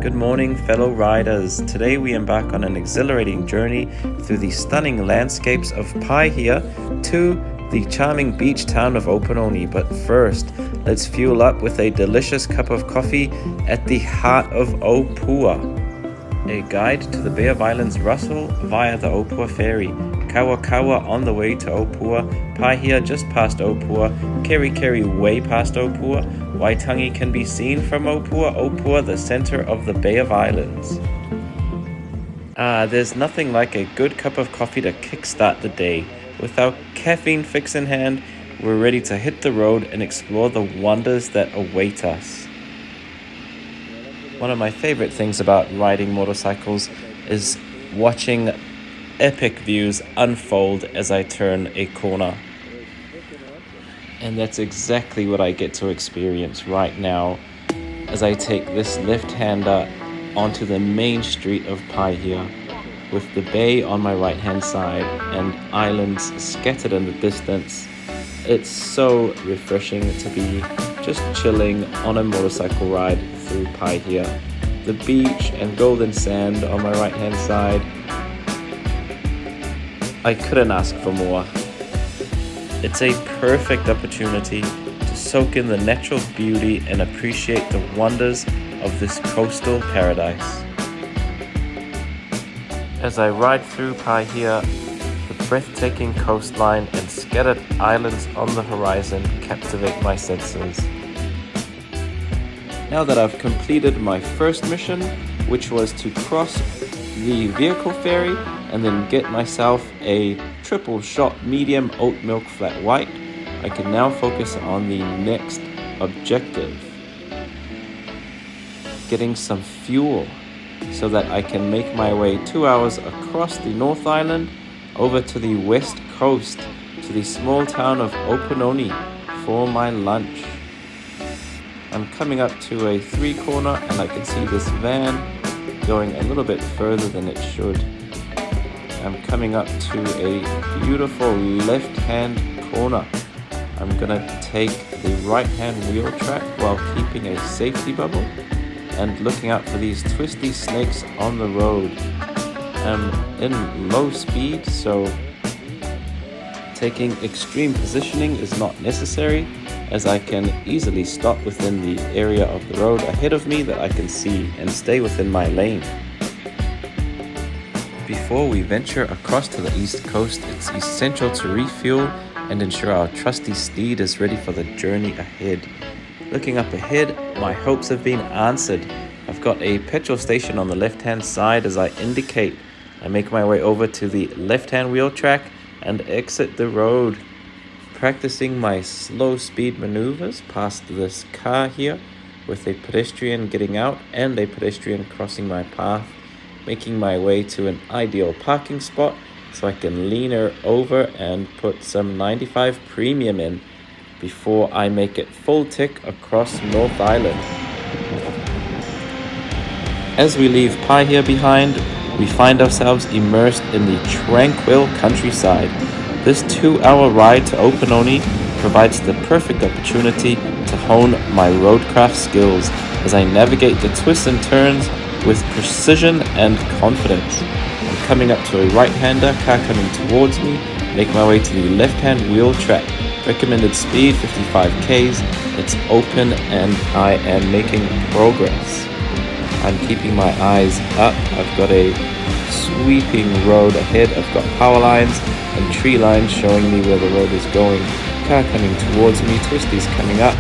Good morning, fellow riders. Today we embark on an exhilarating journey through the stunning landscapes of Paihia to the charming beach town of Opononi. But first, let's fuel up with a delicious cup of coffee at the heart of Waipoua. A guide to the Bay of Islands Russell via the Waipoua ferry. Kawa on the way to Waipoua, Paihia just past Waipoua, Keri way past Waipoua, Waitangi can be seen from Waipoua, the center of the Bay of Islands. There's nothing like a good cup of coffee to kickstart the day. With our caffeine fix in hand, we're ready to hit the road and explore the wonders that await us. One of my favorite things about riding motorcycles is watching epic views unfold as I turn a corner. And that's exactly what I get to experience right now as I take this left-hander onto the main street of Paihia, with the bay on my right-hand side and islands scattered in the distance. It's so refreshing to be just chilling on a motorcycle ride through Paihia. The beach and golden sand on my right-hand side. I couldn't ask for more. It's a perfect opportunity to soak in the natural beauty and appreciate the wonders of this coastal paradise. As I ride through Paihia, the breathtaking coastline and scattered islands on the horizon captivate my senses. Now that I've completed my first mission, which was to cross the vehicle ferry and then get myself a triple shot medium oat milk flat white, I can now focus on the next objective. Getting some fuel so that I can make my way 2 hours across the North Island over to the west coast to the small town of Opononi for my lunch. I'm coming up to a 3-corner and I can see this van going a little bit further than it should. I'm coming up to a beautiful left-hand corner. I'm gonna take the right-hand wheel track while keeping a safety bubble and looking out for these twisty snakes on the road. I'm in low speed, so taking extreme positioning is not necessary, as I can easily stop within the area of the road ahead of me that I can see and stay within my lane. Before we venture across to the east coast, it's essential to refuel and ensure our trusty steed is ready for the journey ahead. Looking up ahead, my hopes have been answered. I've got a petrol station on the left-hand side as I indicate. I make my way over to the left-hand wheel track and exit the road, practicing my slow speed maneuvers past this car here with a pedestrian getting out and a pedestrian crossing my path, making my way to an ideal parking spot so I can lean her over and put some 95 premium in before I make it full tick across North Island. As we leave Paihia behind, we find ourselves immersed in the tranquil countryside. This 2-hour ride to Opononi provides the perfect opportunity to hone my roadcraft skills as I navigate the twists and turns with precision and confidence. I'm coming up to a right-hander, car coming towards me, make my way to the left-hand wheel track. Recommended speed 55 Ks, it's open and I am making progress. I'm keeping my eyes up. I've got a sweeping road ahead. I've got power lines and tree lines showing me where the road is going. Car coming towards me, twisties coming up,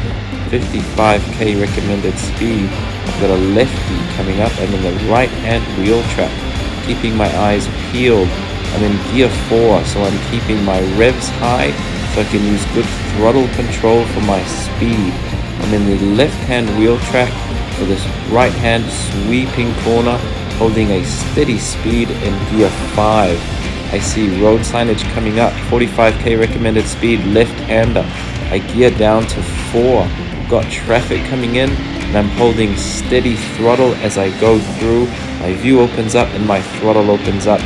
55k recommended speed. I've got a lefty coming up. I'm in the right hand wheel track, keeping my eyes peeled. I'm in gear 4, so I'm keeping my revs high so I can use good throttle control for my speed. I'm in the left hand wheel track for this right hand sweeping corner, holding a steady speed in gear 5. I see road signage coming up, 45k recommended speed, left-hander. I gear down to 4. Got traffic coming in, and I'm holding steady throttle as I go through. My view opens up and my throttle opens up.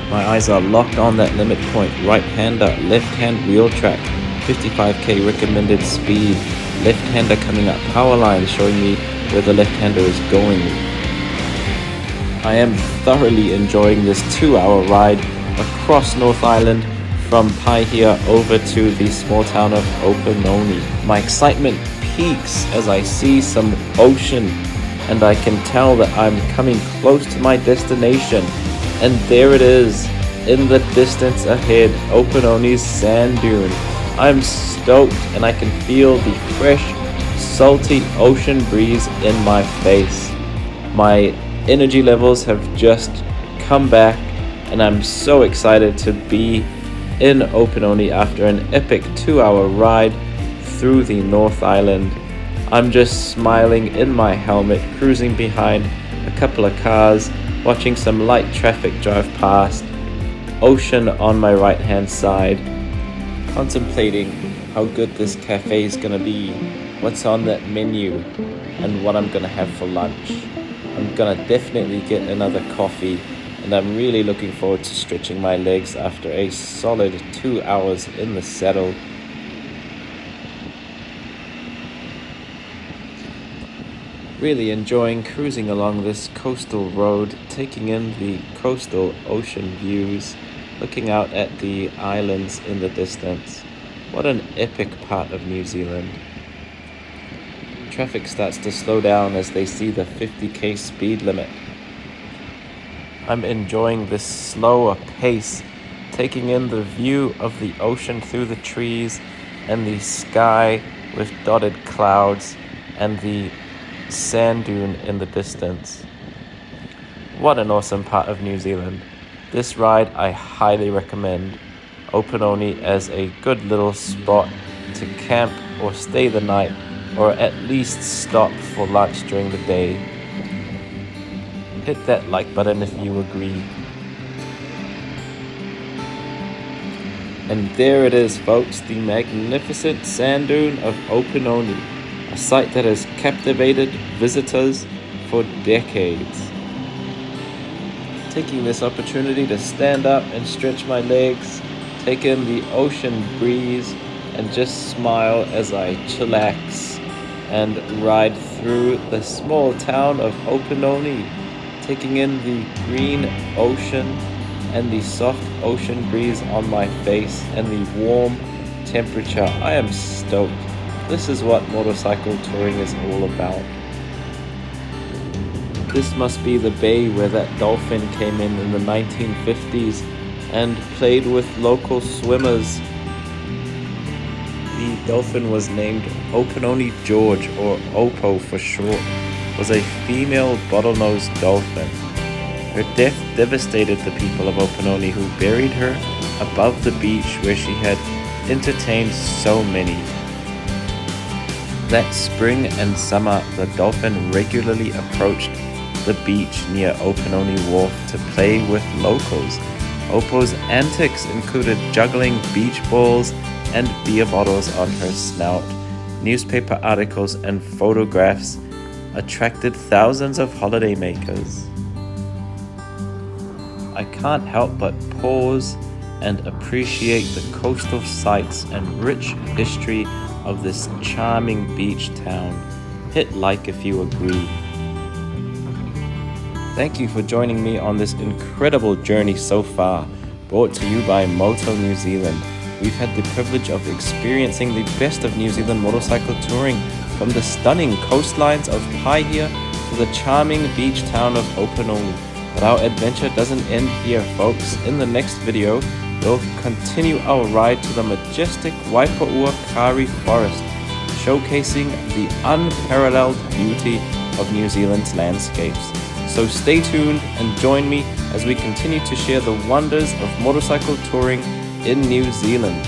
My eyes are locked on that limit point, right-hander, left-hand wheel track, 55k recommended speed, left-hander coming up, power line showing me where the left-hander is going. I am thoroughly enjoying this 2-hour ride across North Island from Paihia over to the small town of Opononi. My excitement peaks as I see some ocean, and I can tell that I'm coming close to my destination. And there it is, in the distance ahead, Opononi's sand dune. I'm stoked, and I can feel the fresh, salty ocean breeze in my face. My energy levels have just come back, and I'm so excited to be in Opononi after an epic 2-hour ride through the North Island. I'm just smiling in my helmet, cruising behind a couple of cars, watching some light traffic drive past, ocean on my right hand side, contemplating how good this cafe is gonna be, what's on that menu, and what I'm gonna have for lunch. I'm gonna definitely get another coffee, and I'm really looking forward to stretching my legs after a solid 2 hours in the saddle. Really enjoying cruising along this coastal road, taking in the coastal ocean views, looking out at the islands in the distance. What an epic part of New Zealand. Traffic starts to slow down as they see the 50k speed limit. I'm enjoying this slower pace, taking in the view of the ocean through the trees and the sky with dotted clouds and the sand dune in the distance. What an awesome part of New Zealand. This ride I highly recommend. Opononi as a good little spot to camp or stay the night, or at least stop for lunch during the day. Hit that like button if you agree. And there it is, folks, the magnificent sand dune of Opononi, a site that has captivated visitors for decades. Taking this opportunity to stand up and stretch my legs, take in the ocean breeze, and just smile as I chillax and ride through the small town of Opononi, taking in the green ocean and the soft ocean breeze on my face and the warm temperature. I am stoked. This is what motorcycle touring is all about. This must be the bay where that dolphin came in the 1950s and played with local swimmers. The dolphin was named Opononi George, or Opo for short, was a female bottlenose dolphin. Her death devastated the people of Opononi, who buried her above the beach where she had entertained so many. That spring and summer, the dolphin regularly approached the beach near Opononi Wharf to play with locals. Opo's antics included juggling beach balls and beer bottles on her snout. Newspaper articles and photographs attracted thousands of holidaymakers. I can't help but pause and appreciate the coastal sights and rich history of this charming beach town. Hit like if you agree. Thank you for joining me on this incredible journey so far, brought to you by Moto New Zealand. We've had the privilege of experiencing the best of New Zealand motorcycle touring, from the stunning coastlines of Paihia to the charming beach town of Opononi. But our adventure doesn't end here, folks. In the next video, we'll continue our ride to the majestic Waipoua Kauri Forest, showcasing the unparalleled beauty of New Zealand's landscapes. So stay tuned and join me as we continue to share the wonders of motorcycle touring in New Zealand.